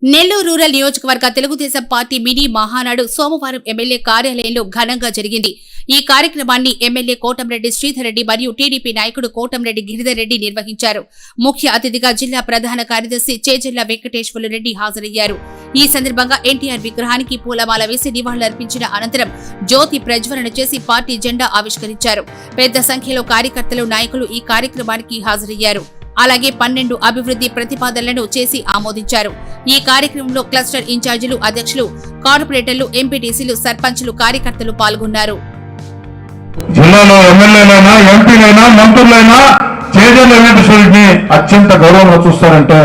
Nellore rural నియోజకవర్గ Telugu Desam party mini Mahanadu సోమవారం MLA కార్యాలయంలో ఘనంగా జరిగింది. ఈ కార్యక్రమాన్ని ఎమ్మెల్యే కోటంరెడ్డి శ్రీధర్ రెడ్డి మరియు టీడీపీ నాయకుడు కోటంరెడ్డి గిరిధర్ రెడ్డి నిర్వహించారు. ముఖ్య అతిథిగా జిల్లా ప్రధాన కార్యదర్శి చేజెళ్ల వెంకటేశ్వర్లు రెడ్డి హాజరయ్యారు. ఈ సందర్భంగా ఎన్టీఆర్ విగ్రహానికి పూలమాల వేసి నివాళులర్పించిన అనంతరం జ్యోతి ప్రజ్వలన చేసి పార్టీ జెండా ఆవిష్కరించారు. పెద్ద సంఖ్యలో కార్యకర్తలు, నాయకులు ఈ కార్యక్రమానికి హాజరయ్యారు. అలాగే 12 అభివృద్ధి ప్రతిపాదనలను చేసి ఆమోదించారు. ఈ కార్యక్రమంలో క్లస్టర్ ఇన్ఛార్జీలు, అధ్యక్షులు, కార్పొరేటర్లు, ఎంపీటీసీలు, సర్పంచులు, కార్యకర్తలు పాల్గొన్నారు. జిల్లాలో ఎమ్మెల్యేలైనా, ఎంపీలైనా, మంత్రులైనా చేజెళ్ల వెంకటేశ్వరుడిని అత్యంత గౌరవంగా చూస్తారంటే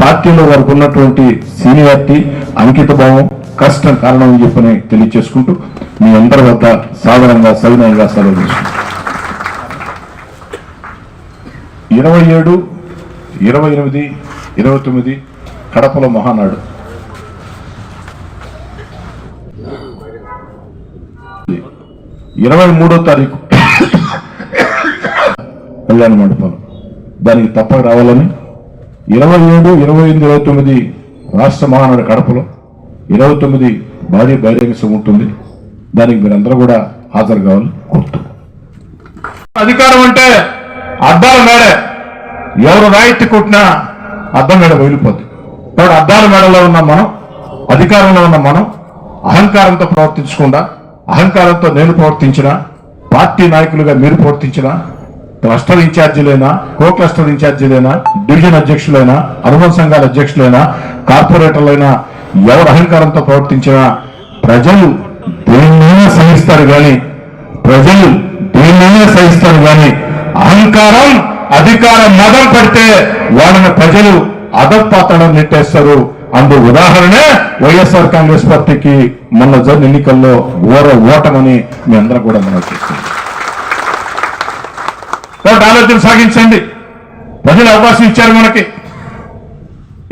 పార్టీలో వారికి ఉన్నటువంటి సీనియారిటీ, అంకిత భావం, కష్టం కారణం అని చెప్పని తెలియచేసుకుంటూ మీ అందరి వద్ద సాధారణంగా సవినయంగా సెలవు తీసుకుంటాం. 27, 28, 29 కడపలో మహానాడు. 23వ తారీఖు కళ్యాణ మండపం, దానికి తప్పక రావాలని. 27, 28, 29 రాష్ట్ర మహానాడు కడపలో, 29 భారీ బహిరంగ సభ ఉంటుంది. దానికి మీరందరూ కూడా హాజరు కావాలని కోరుతున్నాం. అధికారం అంటే అద్దాల మేడ, ఎవరు రాయితీ కొట్టినా అద్దం మేడ వెళ్ళిపోద్ది. కాబట్టి అద్దాల మేడలో ఉన్న మనం, అధికారంలో ఉన్న మనం అహంకారంతో ప్రవర్తించకుండా, అహంకారంతో నేను ప్రవర్తించిన, పార్టీ నాయకులుగా మీరు ప్రవర్తించిన, క్లస్టర్ ఇన్ఛార్జీలైనా, కో క్లస్టర్ ఇన్ఛార్జీలైనా, డివిజన్ అధ్యక్షులైనా, అనుబంధ సంఘాల అధ్యక్షులైనా, కార్పొరేటర్లైనా ఎవరు అహంకారంతో ప్రవర్తించినా ప్రజలు దేన్నైనా సహిస్తారు కానీ అహంకారం, అధికారం మదం పడితే వాళ్ళని ప్రజలు అధపాతాళం నెట్టేస్తారు. అందు ఉదాహరణే వైఎస్ఆర్ కాంగ్రెస్ పార్టీకి మొన్న జరిగిన ఎన్నికల్లో ఓటమని మీ అందరూ కూడా మనం చేస్తుంది. కాబట్టి ఆలోచన సాగించండి. ప్రజలు అవకాశం ఇచ్చారు మనకి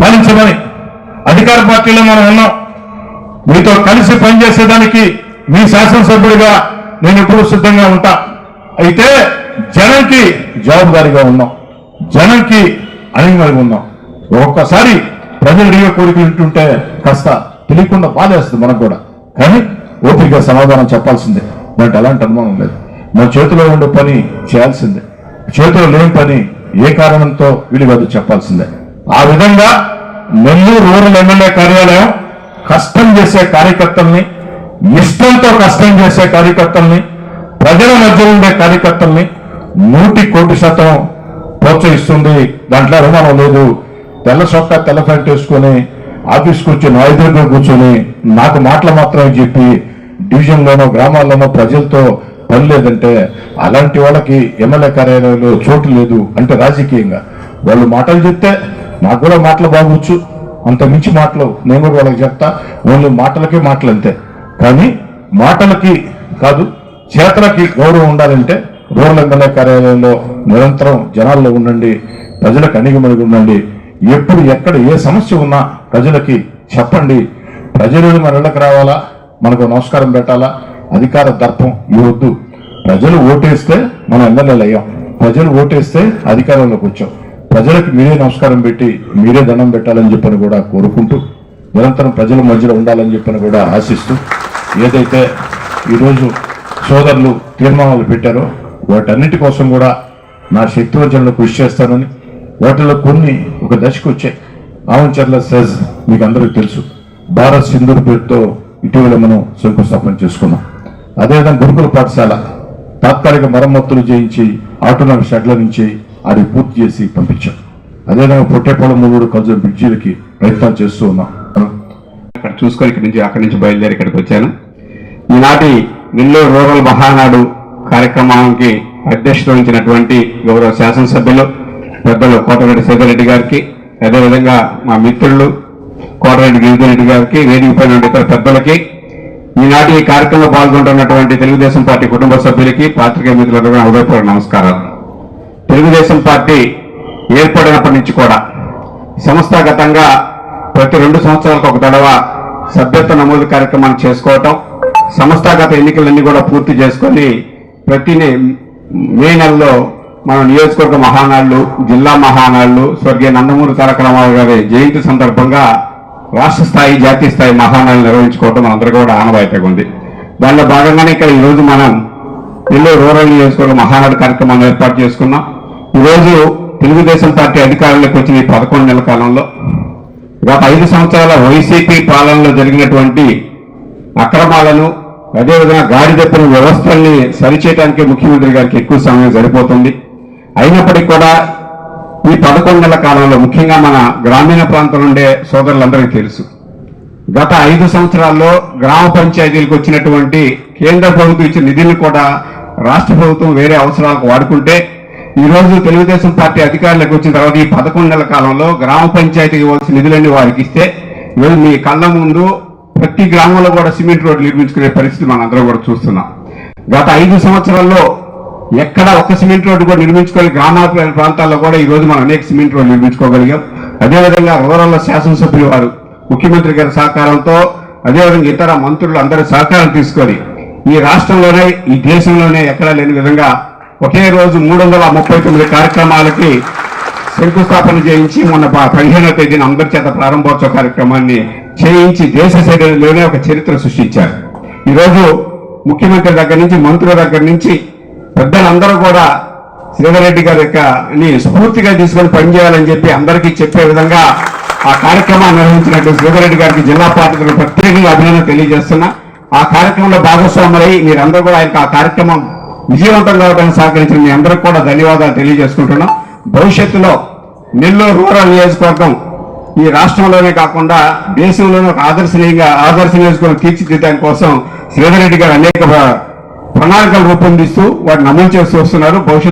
పాలించమని. అధికార పార్టీలో మనం ఉన్నాం. మీతో కలిసి పనిచేసేదానికి మీ శాసనసభ్యుడిగా నేను ఎప్పుడూ సిద్ధంగా ఉంటా. అయితే జనంకి జవాబుదారీగా ఉన్నాం, జనంకి అనుగుణంగా ఉన్నాం. ఒక్కొక్కసారి ప్రజలు అడిగే కోరికలు వింటుంటే కాస్త తెలియకుండా బాధేస్తుంది మనకు కూడా. కానీ ఓపికగా సమాధానం చెప్పాల్సిందే, దాంట్లో ఎలాంటి అనుమానం లేదు. మన చేతిలో ఉండే పని చేయాల్సిందే, చేతిలో లేని పని ఏ కారణంతో వీలుగాదు చెప్పాల్సిందే. ఆ విధంగా నెల్లూరు రూరల్ ఎమ్మెల్యే కార్యాలయం కష్టం చేసే కార్యకర్తల్ని, ఇష్టంతో కష్టం చేసే కార్యకర్తల్ని, ప్రజల మధ్య ఉండే కార్యకర్తల్ని 100% ప్రోత్సహిస్తుంది. దాంట్లో అనుమానం లేదు. తెల్ల చొక్కా, తెల్ల ప్యాంట్ వేసుకొని ఆఫీస్కి వచ్చి నా ఎదురుగా కూర్చొని నాకు మాటలు మాత్రమే చెప్పి డివిజన్లోనో గ్రామాల్లోనో ప్రజలతో పని లేదంటే అలాంటి వాళ్ళకి ఎమ్మెల్యే కార్యాలయంలో చోటు లేదు అంటే రాజకీయంగా వాళ్ళు మాటలు చెప్తే నాకు కూడా మాటలు బాగొచ్చు, అంత మించి మాటలు నేను కూడా వాళ్ళకి చెప్తా. ఓన్లీ మాటలకే మాటలు అంతే. కానీ మాటలకి కాదు, చేతలకి గౌరవం ఉండాలంటే రూరల్ ఎమ్మెల్యే కార్యాలయంలో నిరంతరం జనాల్లో ఉండండి, ప్రజలకు అణిగిమణిగి ఉండండి. ఎప్పుడు ఎక్కడ ఏ సమస్య ఉన్నా ప్రజలకి చెప్పండి. ప్రజలు మన ఇళ్ళకి రావాలా, మనకు నమస్కారం పెట్టాలా, అధికార దర్పం ఇవ్వద్దు. ప్రజలు ఓటేస్తే మనం ఎమ్మెల్యేలు అయ్యాం, ప్రజలు ఓటేస్తే అధికారంలోకి వచ్చాం. ప్రజలకు మీరే నమస్కారం పెట్టి మీరే దండం పెట్టాలని చెప్పని కూడా కోరుకుంటూ, నిరంతరం ప్రజల మధ్యలో ఉండాలని చెప్పని కూడా ఆశిస్తూ, ఏదైతే ఈరోజు సోదరులు తీర్మానాలు పెట్టారో వాటన్నిటి కోసం కూడా నా శక్తివంచనలో కృషి చేస్తానని, వాటిలో కొన్ని ఒక దశకు వచ్చాయి. ఆవంచర్ల సెజ్ మీకు అందరికీ తెలుసు, భారత్ సింధూర్ పేరుతో ఇటీవల మనం శంకుస్థాపన చేసుకున్నాం. అదేవిధంగా గురుకుల పాఠశాల తాత్కాలిక మరమ్మతులు చేయించి ఆటోనమస్ షెడ్ల నుంచి అది పూర్తి చేసి పంపించాం. అదేవిధంగా పొట్టేపాలెం, మూడు కౌజన్ బ్రిడ్జీలకి ప్రయత్నాలు చేస్తూ ఉన్నాం. అక్కడ చూసుకొని అక్కడి నుంచి బయలుదేరి ఇక్కడికి వచ్చాను. ఈనాటి నెల్లూరు రూరల్ మహానాడు కార్యక్రమానికి అధ్యక్షత వహించినటువంటి గౌరవ శాసనసభ్యులు పెద్దలు కోటరెడ్డి శ్రీధర్ రెడ్డి గారికి, అదేవిధంగా మా మిత్రులు కోటరెడ్డి గిరిధర్ రెడ్డి గారికి, వేదిక పైన ఇతర పెద్దలకి, ఈనాటి ఈ కార్యక్రమంలో పాల్గొంటున్నటువంటి తెలుగుదేశం పార్టీ కుటుంబ సభ్యులకి, పాత్రికేయ మిత్రులకు హృదయపూర్వక నమస్కారాలు. తెలుగుదేశం పార్టీ ఏర్పడినప్పటి నుంచి కూడా సంస్థాగతంగా ప్రతి 2 సంవత్సరాలకు ఒక తడవ సభ్యత్వ నమోదు కార్యక్రమాన్ని చేసుకోవటం, సంస్థాగత ఎన్నికలన్నీ కూడా పూర్తి చేసుకొని ప్రతి మే నెలలో మన నియోజకవర్గ మహానాడులు, జిల్లా మహానాడులు, స్వర్గీయ నందమూరి తారక రామారావు గారి జయంతి సందర్భంగా రాష్ట్ర స్థాయి జాతీయ స్థాయి మహానాడు నిర్వహించుకోవడం మనందరికీ కూడా ఆనవాయితీగా ఉంది. దానిలో భాగంగానే ఇక్కడ ఈరోజు మనం నెల్లూరు రూరల్ నియోజకవర్గ మహానాడు కార్యక్రమాన్ని ఏర్పాటు చేసుకున్నాం. ఈరోజు తెలుగుదేశం పార్టీ అధికారంలోకి వచ్చిన ఈ 11 నెలల కాలంలో గత 5 సంవత్సరాల వైసీపీ పాలనలో జరిగినటువంటి అక్రమాలను, అదేవిధంగా గాడి తప్పిన వ్యవస్థల్ని సరిచేయడానికి ముఖ్యమంత్రి గారికి ఎక్కువ సమయం సరిపోతుంది. అయినప్పటికీ కూడా ఈ 11 నెలల కాలంలో ముఖ్యంగా మన గ్రామీణ ప్రాంతంలో ఉండే సోదరులందరికీ తెలుసు, గత 5 సంవత్సరాల్లో గ్రామ పంచాయతీలకు వచ్చినటువంటి కేంద్ర ప్రభుత్వం ఇచ్చిన నిధులను కూడా రాష్ట్ర ప్రభుత్వం వేరే అవసరాలకు వాడుకుంటే, ఈ రోజు తెలుగుదేశం పార్టీ అధికారులకు వచ్చిన తర్వాత ఈ 11 నెలల కాలంలో గ్రామ పంచాయతీకి ఇవ్వాల్సిన నిధులన్నీ వారికి ఇస్తే, ఈరోజు మీ కళ్ళ ముందు ప్రతి గ్రామంలో కూడా సిమెంట్ రోడ్లు నిర్మించుకునే పరిస్థితి మనందరం కూడా చూస్తున్నాం. గత 5 సంవత్సరాల్లో ఎక్కడ ఒక్క సిమెంట్ రోడ్డు కూడా నిర్మించుకోవాలి, గ్రామాల ప్రాంతాల్లో కూడా ఈ రోజు మనం అనేక సిమెంట్ రోడ్లు నిర్మించుకోగలిగాం. అదేవిధంగా రూరల్ శాసనసభ్యులు వారు ముఖ్యమంత్రి గారి సహకారంతో, అదేవిధంగా ఇతర మంత్రులు అందరి సహకారం తీసుకొని ఈ రాష్ట్రంలోనే ఈ దేశంలోనే ఎక్కడా లేని విధంగా ఒకే రోజు 339 కార్యక్రమాలకి శంకుస్థాపన చేయించి మొన్న 15వ తేదీన అందరి చేత ప్రారంభోత్సవ కార్యక్రమాన్ని చేయించి దేశ శైలిలోనే ఒక చరిత్ర సృష్టించారు. ఈరోజు ముఖ్యమంత్రి దగ్గర నుంచి మంత్రుల దగ్గర నుంచి పెద్దలందరూ కూడా శ్రీధర్ రెడ్డి గారి యొక్క స్ఫూర్తిగా తీసుకొని పనిచేయాలని చెప్పి అందరికీ చెప్పే విధంగా ఆ కార్యక్రమాన్ని నిర్వహించినట్టు శ్రీధర్ రెడ్డి గారికి జిల్లా పార్టీ ప్రత్యేకంగా అభినందన తెలియజేస్తున్నా. ఆ కార్యక్రమంలో భాగస్వాములై మీరందరూ కూడా ఆయనకు ఆ కార్యక్రమం విజయవంతం కావడానికి సహకరించిన మీ అందరికీ కూడా ధన్యవాదాలు తెలియజేసుకుంటున్నాం. భవిష్యత్తులో నెల్లూరు రూరల్ నియోజకవర్గం ఈ రాష్ట్రంలోనే కాకుండా దేశంలోనే ఒక ఆదర్శ నియోజకవర్గం తీర్చిదిద్దడం కోసం శ్రీధర్ రెడ్డి గారు అనేక ప్రణాళికలు రూపొందిస్తూ వాటిని అమలు చేస్తూ వస్తున్నారు. భవిష్యత్తు